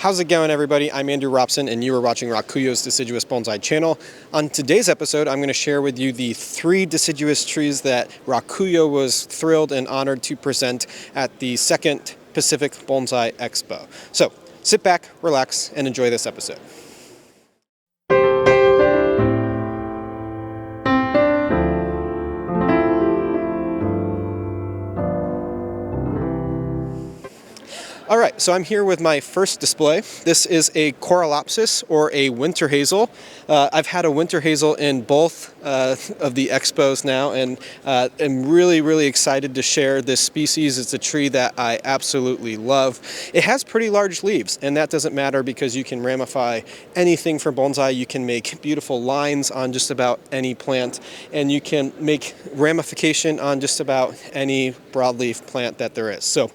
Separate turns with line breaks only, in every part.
How's it going, everybody? I'm Andrew Robson, and you are watching RAKUYO's Deciduous Bonsai channel. On today's episode, I'm going to share with you the 3 deciduous trees that RAKUYO was thrilled and honored to present at the 2nd Pacific Bonsai Expo. So, sit back, relax, and enjoy this episode. All right, so I'm here with my first display. This is a Coralopsis, or a winter hazel. I've had a winter hazel in both of the expos now, and am really excited to share this species. It's a tree that I absolutely love. It has pretty large leaves, and that doesn't matter because you can ramify anything for bonsai. You can make beautiful lines on just about any plant, and you can make ramification on just about any broadleaf plant that there is. So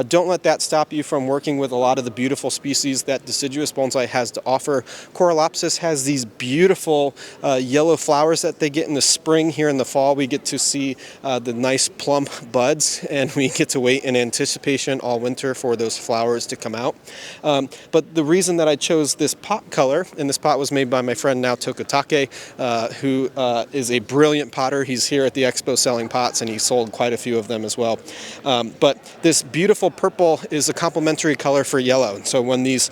don't let that stop you from working with a lot of the beautiful species that deciduous bonsai has to offer. Coralopsis has these beautiful yellow flowers that they get in the spring. Here in the fall, we get to see the nice plump buds, and we get to wait in anticipation all winter for those flowers to come out. But the reason that I chose this pot color, and this pot was made by my friend Naoto Kotake, who is a brilliant potter. He's here at the expo selling pots, and he sold quite a few of them as well. But this beautiful purple is a complementary color for yellow. So when these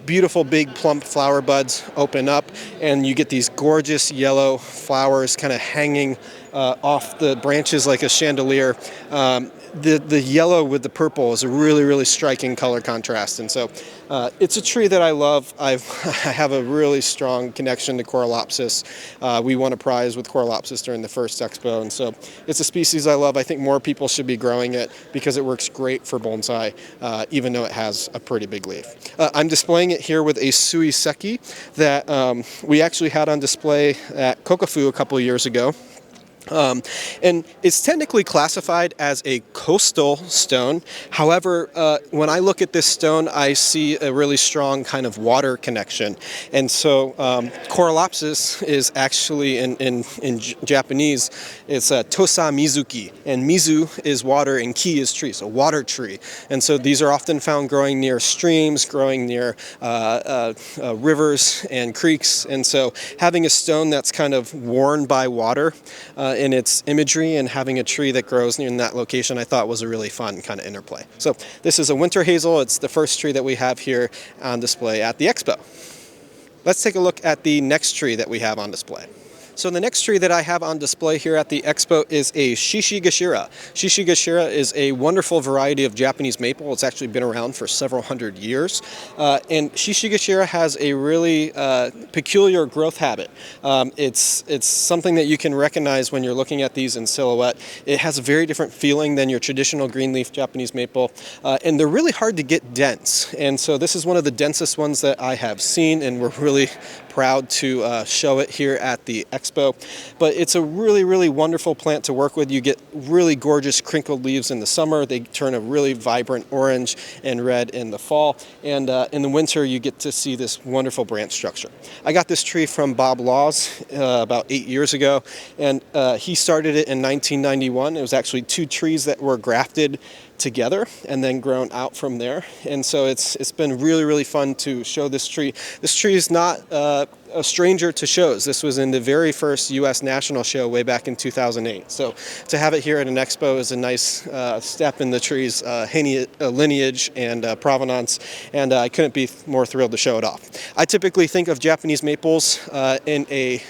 beautiful big plump flower buds open up and you get these gorgeous yellow flowers kind of hanging off the branches like a chandelier, the yellow with the purple is a really striking color contrast. And so it's a tree that I love. I have a really strong connection to Coralopsis. We won a prize with Coralopsis during the first expo, and so it's a species I love. I think more people should be growing it because it works great for bonsai, even though it has a pretty big leaf. I'm displaying it here with a Suiseki that we actually had on display at Kokofu a couple of years ago. And it's technically classified as a coastal stone. However, when I look at this stone, I see a really strong kind of water connection. And so Coralopsis is actually, in Japanese, it's Tosa Mizuki. And Mizu is water and Ki is tree, so water tree. And so these are often found growing near streams, growing near rivers and creeks. And so having a stone that's kind of worn by water in its imagery, and having a tree that grows in that location, I thought was a really fun kind of interplay. So this is a winter hazel. It's the first tree that we have here on display at the expo. Let's take a look at the next tree that we have on display. So the next tree that I have on display here at the expo is a Shishigashira. Shishigashira is a wonderful variety of Japanese maple. It's actually been around for several hundred years. And Shishigashira has a really peculiar growth habit. It's something that you can recognize when you're looking at these in silhouette. It has a very different feeling than your traditional greenleaf Japanese maple. And they're really hard to get dense. And so this is one of the densest ones that I have seen, and we're really proud to show it here at the expo. But it's a really wonderful plant to work with. You get really gorgeous crinkled leaves in the summer. They turn a really vibrant orange and red in the fall. And in the winter, you get to see this wonderful branch structure. I got this tree from Bob Laws about 8 years ago, and he started it in 1991. It was actually 2 trees that were grafted together and then grown out from there. And so it's been really fun to show this tree. This tree is not a stranger to shows. This was in the very first U.S. National Show way back in 2008. So to have it here at an expo is a nice step in the tree's lineage and provenance, and I couldn't be more thrilled to show it off. I typically think of Japanese maples in a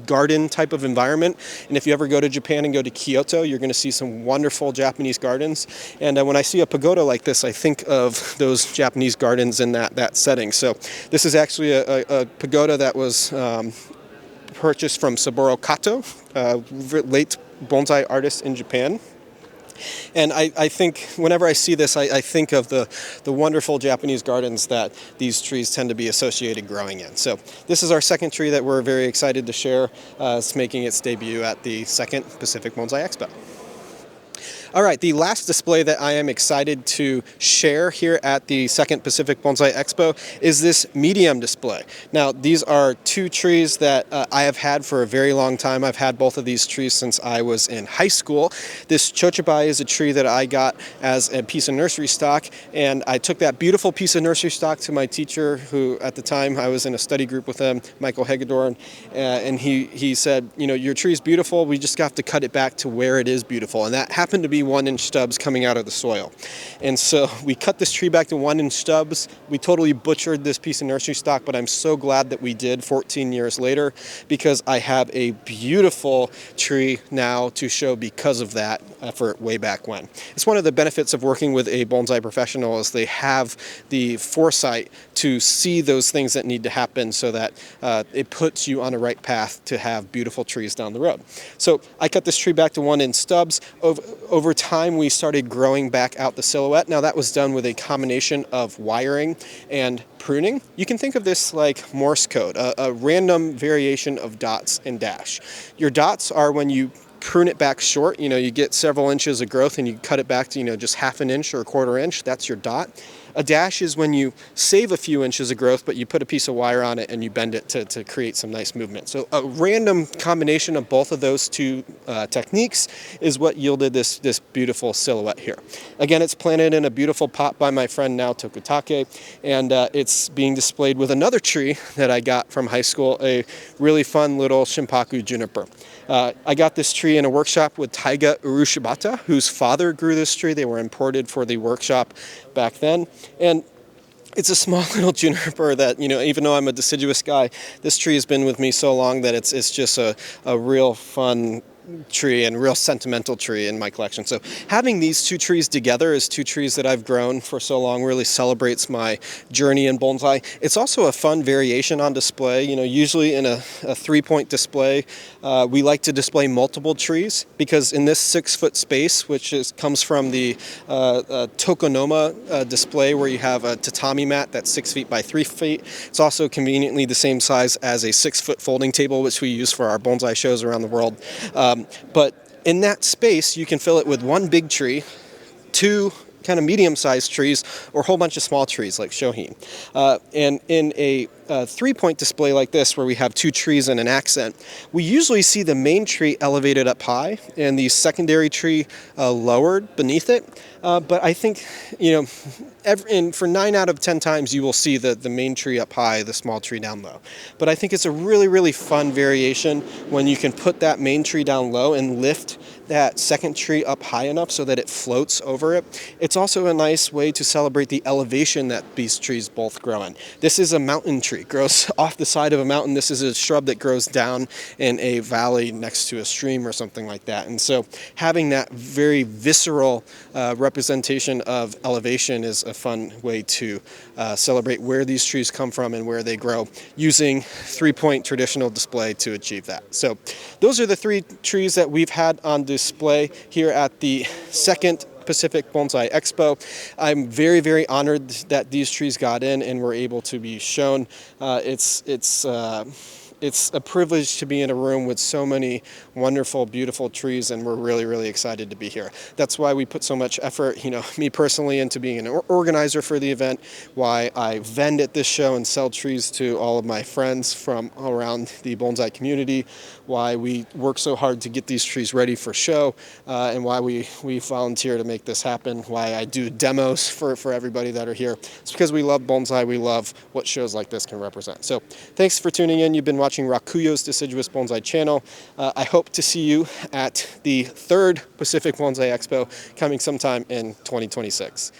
garden type of environment, and if you ever go to Japan and go to Kyoto, you're going to see some wonderful Japanese gardens. And when I see a pagoda like this, I think of those Japanese gardens in that setting. So this is actually a pagoda that was purchased from Saburo Kato, late bonsai artist in Japan. And I think whenever I see this, I think of the wonderful Japanese gardens that these trees tend to be associated growing in. So this is our second tree that we're very excited to share. It's making its debut at the 2nd Pacific Bonsai Expo. All right, the last display that I am excited to share here at the second Pacific Bonsai Expo is this medium display. Now, these are two trees that I have had for a very long time. I've had both of these trees since I was in high school. This chochibai is a tree that I got as a piece of nursery stock, and I took that beautiful piece of nursery stock to my teacher, who at the time I was in a study group with him, Michael Hegedorn, and he said, you know, your tree is beautiful, we just have to cut it back to where it is beautiful. And that happened to be 1-inch stubs coming out of the soil. And so we cut this tree back to 1-inch stubs. We totally butchered this piece of nursery stock, but I'm so glad that we did 14 years later, because I have a beautiful tree now to show because of that effort way back when. It's one of the benefits of working with a bonsai professional is they have the foresight to see those things that need to happen so that it puts you on the right path to have beautiful trees down the road. So I cut this tree back to 1-inch stubs. Over time, we started growing back out the silhouette. Now that was done with a combination of wiring and pruning. You can think of this like Morse code, a random variation of dots and dash. Your dots are when you prune it back short, you know, you get several inches of growth and you cut it back to, you know, just 1/2 inch or 1/4 inch. That's your dot. A dash is when you save a few inches of growth, but you put a piece of wire on it and you bend it to create some nice movement. So a random combination of both of those two techniques is what yielded this beautiful silhouette here. Again, it's planted in a beautiful pot by my friend now Tokutake, and it's being displayed with another tree that I got from high school, a really fun little Shimpaku juniper. I got this tree in a workshop with Taiga Urushibata, whose father grew this tree. They were imported for the workshop back then. And it's a small little juniper that, you know, even though I'm a deciduous guy, this tree has been with me so long that it's just a real fun tree and real sentimental tree in my collection. So having these two trees together as two trees that I've grown for so long really celebrates my journey in bonsai. It's also a fun variation on display. You know, usually in a 3-point display, we like to display multiple trees, because in this 6-foot space, which comes from the Tokonoma display, where you have a tatami mat that's 6 feet by 3 feet. It's also conveniently the same size as a 6-foot folding table, which we use for our bonsai shows around the world. But in that space, you can fill it with one big tree, two kind of medium-sized trees, or a whole bunch of small trees like shohin. And in a 3-point display like this, where we have two trees and an accent, we usually see the main tree elevated up high and the secondary tree lowered beneath it. But I think, you know, for 9 out of 10 times you will see the main tree up high, the small tree down low. But I think it's a really, really fun variation when you can put that main tree down low and lift that second tree up high enough so that it floats over it. It's also a nice way to celebrate the elevation that these trees both grow in. This is a mountain tree, grows off the side of a mountain. This is a shrub that grows down in a valley next to a stream or something like that. And so having that very visceral representation of elevation is a fun way to celebrate where these trees come from and where they grow, using 3-point traditional display to achieve that. So those are the 3 trees that we've had on display here at the second Pacific Bonsai Expo. I'm very, very honored that these trees got in and were able to be shown. It's a privilege to be in a room with so many wonderful, beautiful trees, and we're really, really excited to be here. That's why we put so much effort, you know, me personally, into being an organizer for the event, why I vend at this show and sell trees to all of my friends from around the bonsai community, why we work so hard to get these trees ready for show, and why we volunteer to make this happen, why I do demos for everybody that are here. It's because we love bonsai, we love what shows like this can represent. So thanks for tuning in. You've been watching RAKUYO's Deciduous Bonsai channel. I hope to see you at the third Pacific Bonsai Expo coming sometime in 2026.